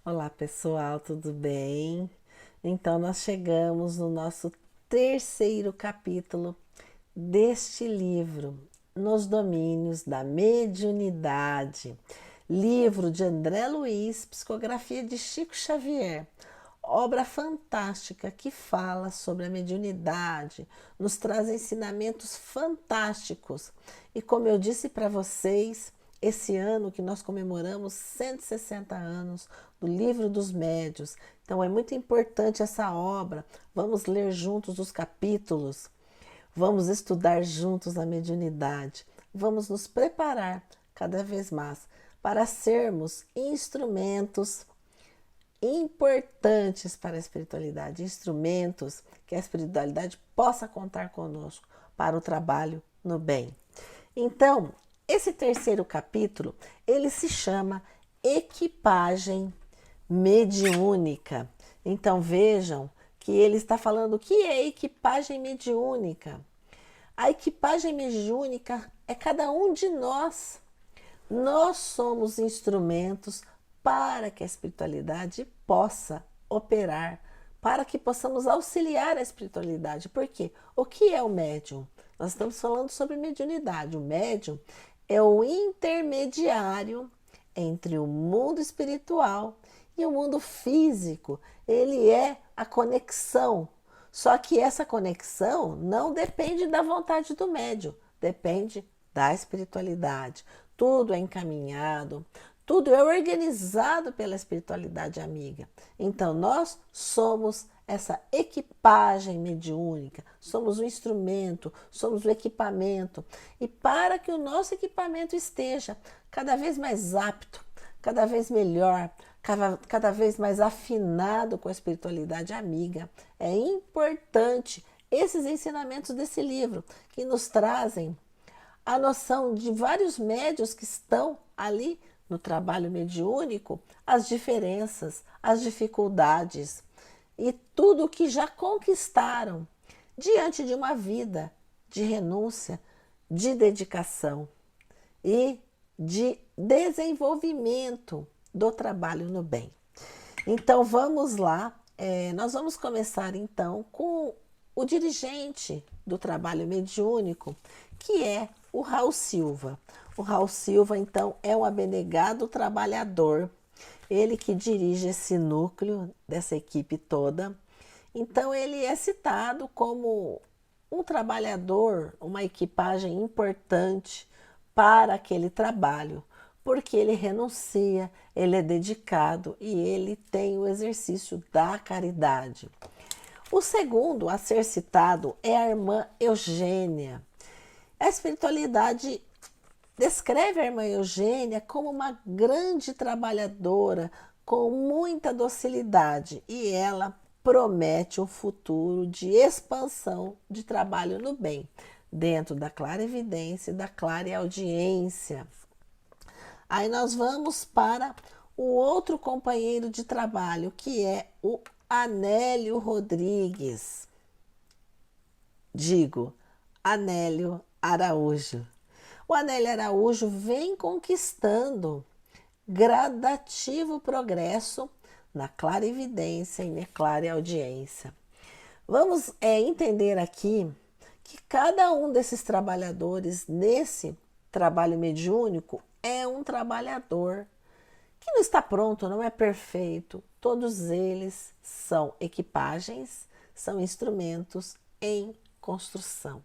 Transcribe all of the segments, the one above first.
Olá pessoal, tudo bem? Então, nós chegamos no nosso terceiro capítulo deste livro, Nos Domínios da Mediunidade, livro de André Luiz, psicografia de Chico Xavier, obra fantástica que fala sobre a mediunidade, nos traz ensinamentos fantásticos. E como eu disse para vocês, esse ano que nós comemoramos 160 anos do Livro dos Médiuns, então é muito importante essa obra. Vamos ler juntos os capítulos, vamos estudar juntos a mediunidade, vamos nos preparar cada vez mais para sermos instrumentos importantes para a espiritualidade, instrumentos que a espiritualidade possa contar conosco para o trabalho no bem. Então, esse terceiro capítulo, ele se chama Equipagem Mediúnica. Então, vejam que ele está falando o que é equipagem mediúnica. A equipagem mediúnica é cada um de nós. Nós somos instrumentos para que a espiritualidade possa operar, para que possamos auxiliar a espiritualidade. Por quê? O que é o médium? Nós estamos falando sobre mediunidade. O médium é o intermediário entre o mundo espiritual e o mundo físico. Ele é a conexão. Só que essa conexão não depende da vontade do médium, depende da espiritualidade. Tudo é encaminhado, tudo é organizado pela espiritualidade amiga. Então, nós somos essa equipagem mediúnica, somos o instrumento, somos o equipamento. E para que o nosso equipamento esteja cada vez mais apto, cada vez melhor, cada vez mais afinado com a espiritualidade amiga, é importante esses ensinamentos desse livro, que nos trazem a noção de vários médios que estão ali no trabalho mediúnico, as diferenças, as dificuldades e tudo o que já conquistaram diante de uma vida de renúncia, de dedicação e de desenvolvimento do trabalho no bem. Então vamos lá, nós vamos começar então com o dirigente do trabalho mediúnico, que é o Raul Silva. O Raul Silva, então, é um abnegado trabalhador, ele que dirige esse núcleo dessa equipe toda. Então, ele é citado como um trabalhador, uma equipagem importante para aquele trabalho, porque ele renuncia, ele é dedicado e ele tem o exercício da caridade. O segundo a ser citado é a irmã Eugênia. A espiritualidade descreve a irmã Eugênia como uma grande trabalhadora, com muita docilidade, e ela promete um futuro de expansão de trabalho no bem, dentro da clarividência e da clareaudiência. Aí nós vamos para o outro companheiro de trabalho, que é o Anélio Rodrigues. Digo, Anélio Araújo. O Anélio Araújo vem conquistando gradativo progresso na clarividência e na clareaudiência. Vamos entender aqui que cada um desses trabalhadores nesse trabalho mediúnico é um trabalhador que não está pronto, não é perfeito. Todos eles são equipagens, são instrumentos em construção,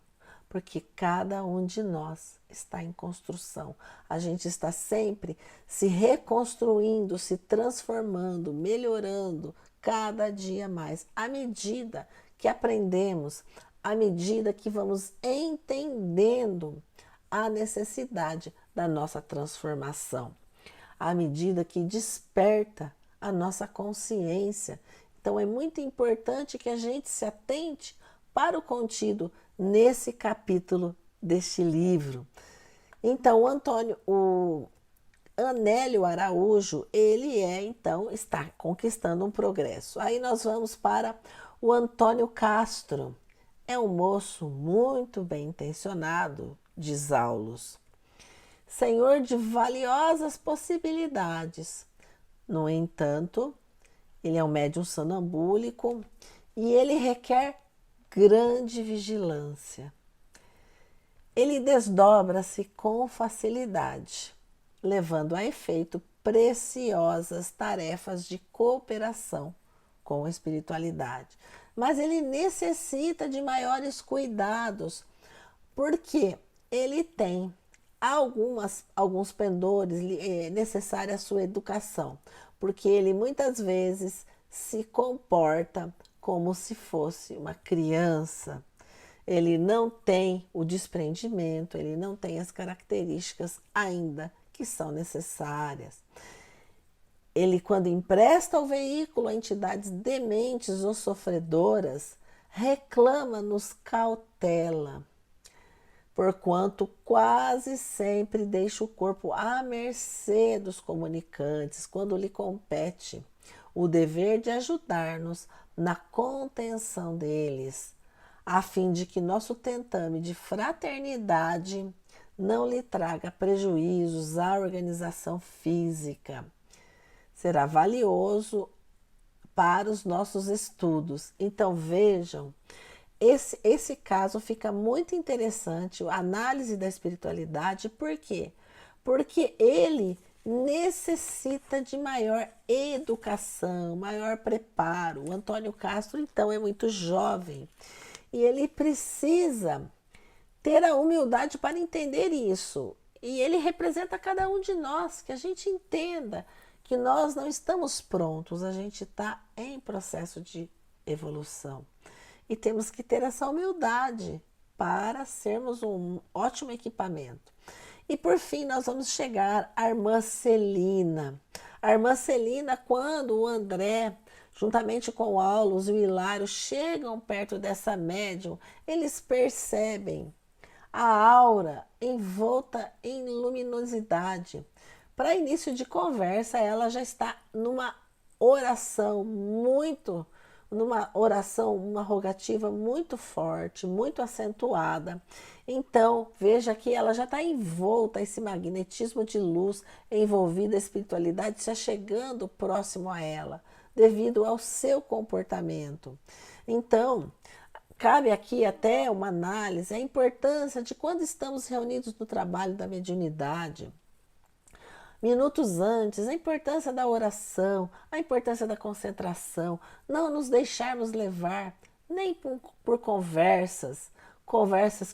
porque cada um de nós está em construção. A gente está sempre se reconstruindo, se transformando, melhorando cada dia mais, à medida que aprendemos, à medida que vamos entendendo a necessidade da nossa transformação, à medida que desperta a nossa consciência. Então é muito importante que a gente se atente para o contido nesse capítulo deste livro. Então, o Anélio Araújo, ele então está conquistando um progresso. Aí nós vamos para o Antônio Castro. É um moço muito bem intencionado, diz Aulus, senhor de valiosas possibilidades, No entanto, ele é um médium sonambúlico e ele requer grande vigilância. Ele desdobra-se com facilidade, levando a efeito preciosas tarefas de cooperação com a espiritualidade. Mas ele necessita de maiores cuidados, porque ele tem alguns pendores necessários à sua educação, porque ele muitas vezes se comporta como se fosse uma criança. Ele não tem o desprendimento, ele não tem as características ainda que são necessárias. Ele, quando empresta o veículo a entidades dementes ou sofredoras, reclama-nos cautela, porquanto quase sempre deixa o corpo à mercê dos comunicantes, quando lhe compete o dever de ajudar-nos na contenção deles, a fim de que nosso tentame de fraternidade não lhe traga prejuízos à organização física. Será valioso para os nossos estudos. Então vejam, esse caso fica muito interessante, a análise da espiritualidade. Por quê? Porque ele necessita de maior educação, maior preparo. O Antônio Castro, então, é muito jovem e ele precisa ter a humildade para entender isso. E ele representa cada um de nós, que a gente entenda que nós não estamos prontos, a gente está em processo de evolução. E temos que ter essa humildade para sermos um ótimo equipamento. E por fim, nós vamos chegar à irmã Celina. A irmã Celina, quando o André, juntamente com o Aulus e o Hilário, chegam perto dessa médium, eles percebem a aura envolta em luminosidade. Para início de conversa, ela já está numa oração, uma rogativa muito forte, muito acentuada. Então, veja que ela já está envolta, esse magnetismo de luz envolvida, a espiritualidade se chegando próximo a ela, devido ao seu comportamento. Então, cabe aqui até uma análise, a importância de quando estamos reunidos no trabalho da mediunidade, minutos antes, a importância da oração, a importância da concentração, não nos deixarmos levar nem por conversas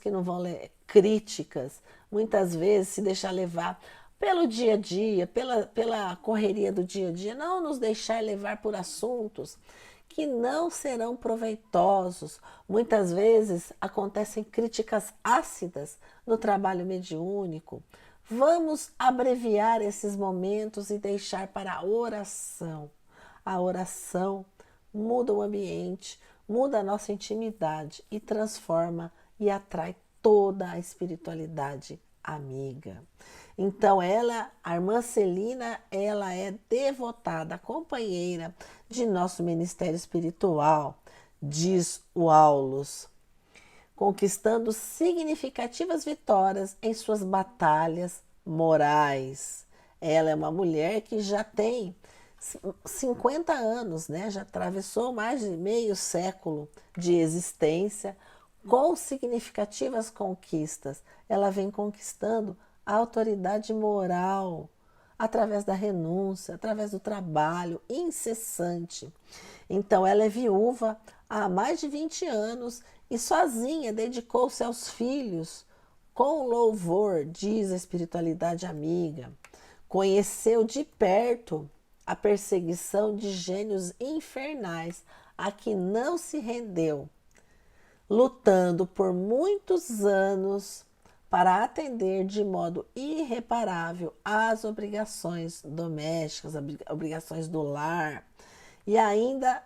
que não vão críticas, muitas vezes se deixar levar pelo dia a dia, pela correria do dia a dia, não nos deixar levar por assuntos que não serão proveitosos. Muitas vezes acontecem críticas ácidas no trabalho mediúnico. Vamos abreviar esses momentos e deixar para a oração. A oração muda o ambiente, muda a nossa intimidade e transforma e atrai toda a espiritualidade amiga. Então a irmã Celina, ela é devotada, companheira de nosso ministério espiritual, diz o Aulus, conquistando significativas vitórias em suas batalhas morais. Ela é uma mulher que já tem 50 anos, né? Já atravessou mais de meio século de existência, com significativas conquistas. Ela vem conquistando a autoridade moral através da renúncia, através do trabalho incessante. Então, ela é viúva há mais de 20 anos e sozinha dedicou-se aos filhos com louvor, diz a espiritualidade amiga. Conheceu de perto a perseguição de gênios infernais a que não se rendeu, lutando por muitos anos para atender de modo irreparável às obrigações domésticas, obrigações do lar, e ainda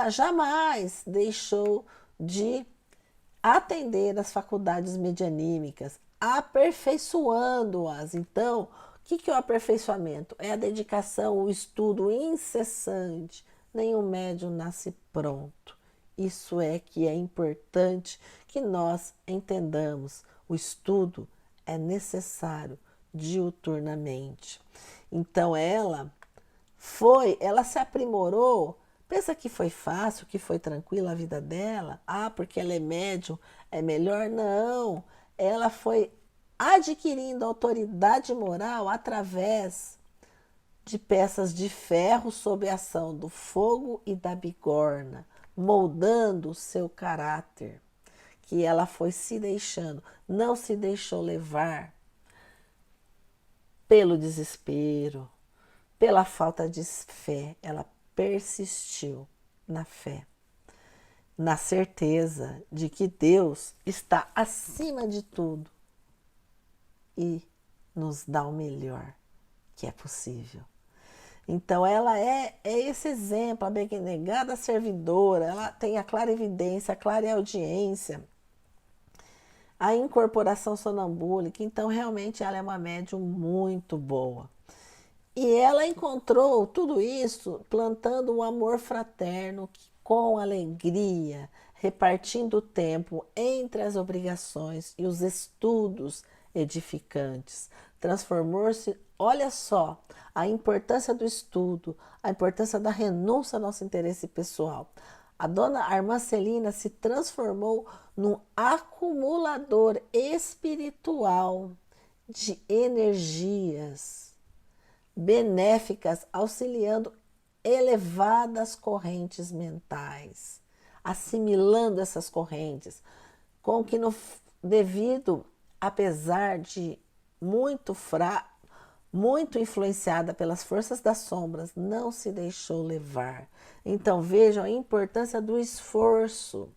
jamais deixou de atender às faculdades medianímicas, aperfeiçoando-as. Então, o que é o aperfeiçoamento? É a dedicação, o estudo incessante. Nenhum médium nasce pronto. Isso é que é importante que nós entendamos. O estudo é necessário diuturnamente. Então ela ela se aprimorou. Pensa que foi fácil, que foi tranquila a vida dela? Ah, porque ela é médium, é melhor? Não. Ela foi adquirindo autoridade moral através de peças de ferro sob a ação do fogo e da bigorna, moldando o seu caráter, que ela foi se deixando, não se deixou levar pelo desespero, pela falta de fé, ela persistiu na fé, na certeza de que Deus está acima de tudo e nos dá o melhor que é possível. Então ela é esse exemplo, a abnegada servidora, ela tem a clarividência, a clareaudiência, a incorporação sonambúlica, então realmente ela é uma médium muito boa. E ela encontrou tudo isso plantando um amor fraterno com alegria, repartindo o tempo entre as obrigações e os estudos edificantes. Transformou-se, olha só, a importância do estudo, a importância da renúncia ao nosso interesse pessoal. A dona Armancelina se transformou num acumulador espiritual de energias benéficas, auxiliando elevadas correntes mentais, assimilando essas correntes, com que devido, apesar de muito influenciada pelas forças das sombras, não se deixou levar. Então vejam a importância do esforço.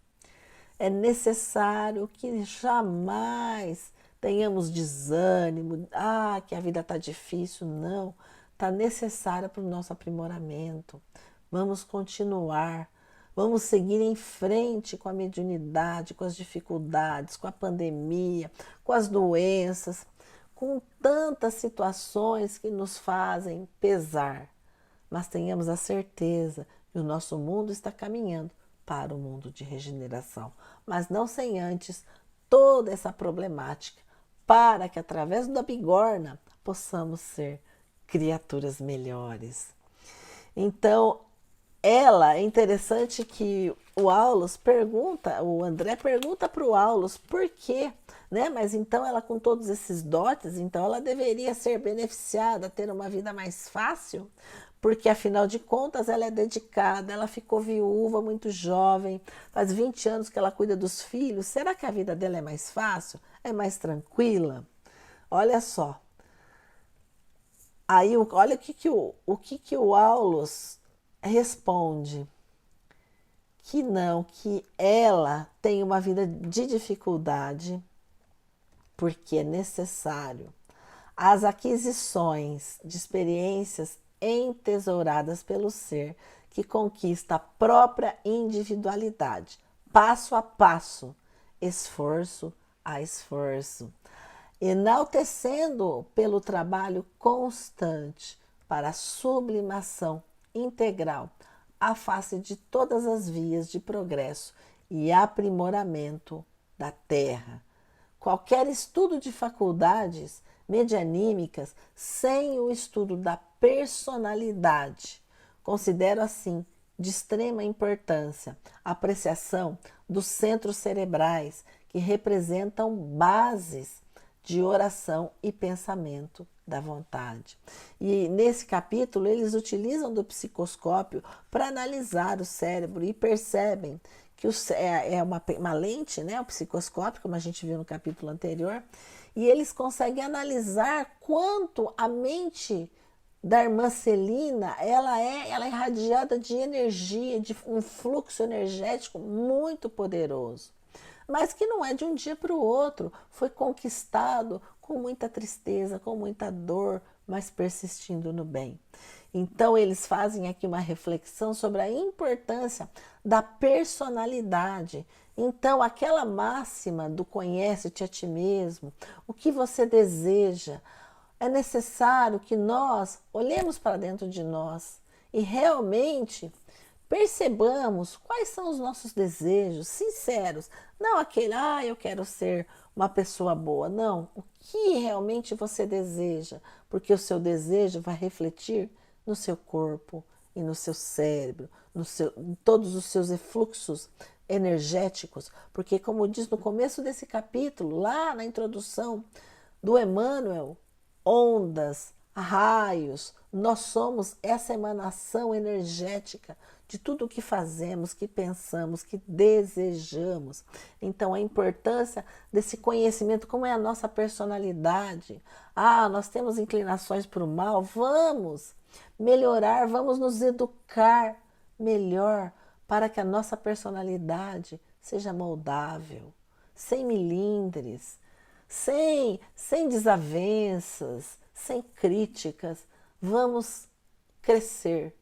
É necessário que jamais tenhamos desânimo, que a vida está difícil. Não, está necessária para o nosso aprimoramento. Vamos continuar, vamos seguir em frente com a mediunidade, com as dificuldades, com a pandemia, com as doenças, com tantas situações que nos fazem pesar. Mas tenhamos a certeza que o nosso mundo está caminhando para o mundo de regeneração, mas não sem antes toda essa problemática, para que através da bigorna possamos ser criaturas melhores. Então, é interessante que o André pergunta para o Aulus por quê, né? Mas então ela com todos esses dotes, então ela deveria ser beneficiada, ter uma vida mais fácil, porque afinal de contas ela é dedicada, ela ficou viúva muito jovem, faz 20 anos que ela cuida dos filhos. Será que a vida dela é mais fácil? É mais tranquila? Olha só. Aí olha o que o Aulus responde. Que não, que ela tem uma vida de dificuldade, porque é necessário as aquisições de experiências entesouradas pelo ser que conquista a própria individualidade, passo a passo, esforço a esforço, enaltecendo pelo trabalho constante para a sublimação integral à face de todas as vias de progresso e aprimoramento da Terra. Qualquer estudo de faculdades medianímicas sem o estudo da personalidade. Considero assim de extrema importância a apreciação dos centros cerebrais que representam bases de oração e pensamento da vontade. E nesse capítulo eles utilizam do psicoscópio para analisar o cérebro e percebem que é uma lente, né, o psicoscópio, como a gente viu no capítulo anterior, e eles conseguem analisar quanto a mente da irmã Celina, ela é irradiada de energia, de um fluxo energético muito poderoso, mas que não é de um dia para o outro, foi conquistado com muita tristeza, com muita dor, mas persistindo no bem. Então eles fazem aqui uma reflexão sobre a importância da personalidade. Então aquela máxima do conhece-te a ti mesmo, o que você deseja, é necessário que nós olhemos para dentro de nós e realmente percebamos quais são os nossos desejos sinceros. Não aquele, eu quero ser uma pessoa boa. Não, o que realmente você deseja, porque o seu desejo vai refletir no seu corpo e no seu cérebro, em todos os seus efluxos energéticos, porque como diz no começo desse capítulo, lá na introdução do Emmanuel, ondas, raios, nós somos essa emanação energética de tudo o que fazemos, que pensamos, que desejamos. Então, a importância desse conhecimento, como é a nossa personalidade. Ah, nós temos inclinações para o mal, vamos melhorar, vamos nos educar melhor para que a nossa personalidade seja moldável, sem milindres, sem desavenças, sem críticas. Vamos crescer,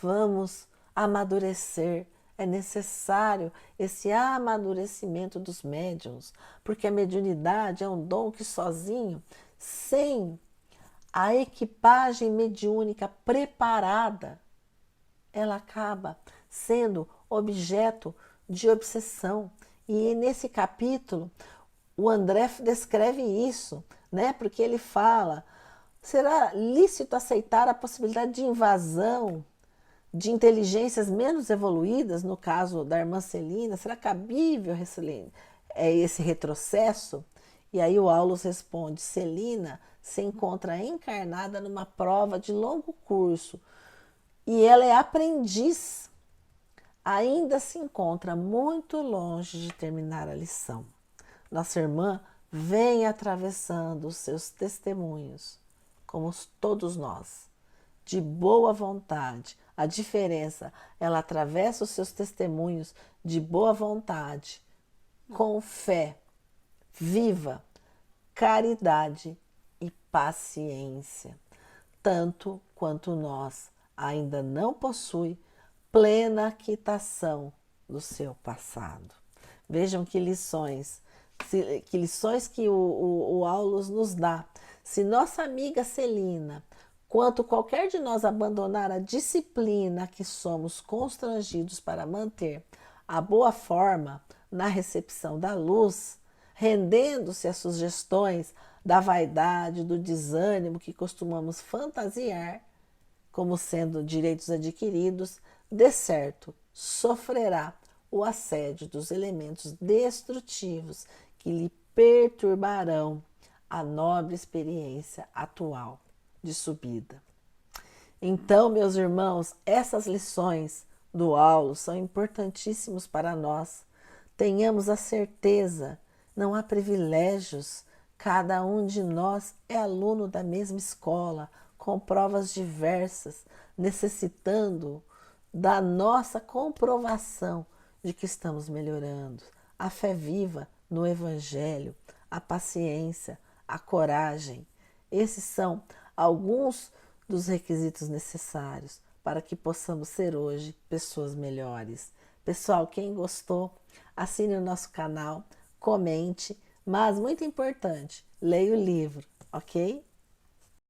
vamos amadurecer. É necessário esse amadurecimento dos médiuns, porque a mediunidade é um dom que sozinho, sem a equipagem mediúnica preparada, ela acaba sendo objeto de obsessão. E nesse capítulo, o André descreve isso, né? Porque ele fala: será lícito aceitar a possibilidade de invasão de inteligências menos evoluídas, no caso da irmã Celina? Será cabível esse retrocesso? E aí o Aulus responde: Celina se encontra encarnada numa prova de longo curso e ela é aprendiz. Ainda se encontra muito longe de terminar a lição. Nossa irmã vem atravessando os seus testemunhos, como todos nós, de boa vontade. A diferença, ela atravessa os seus testemunhos de boa vontade, com fé viva, caridade e paciência, tanto quanto nós ainda não possui plena quitação do seu passado. Vejam que lições que o Aulus nos dá. Se nossa amiga Celina, quanto qualquer de nós abandonar a disciplina que somos constrangidos para manter a boa forma na recepção da luz, rendendo-se às sugestões da vaidade, do desânimo que costumamos fantasiar como sendo direitos adquiridos, de certo sofrerá o assédio dos elementos destrutivos que lhe perturbarão a nobre experiência atual de subida. Então, meus irmãos, essas lições do Aulus são importantíssimos para nós. Tenhamos a certeza, não há privilégios, cada um de nós é aluno da mesma escola, com provas diversas, necessitando da nossa comprovação de que estamos melhorando. A fé viva no Evangelho, a paciência, a coragem. Esses são alguns dos requisitos necessários para que possamos ser hoje pessoas melhores. Pessoal, quem gostou, assine o nosso canal, comente, mas muito importante, leia o livro, ok?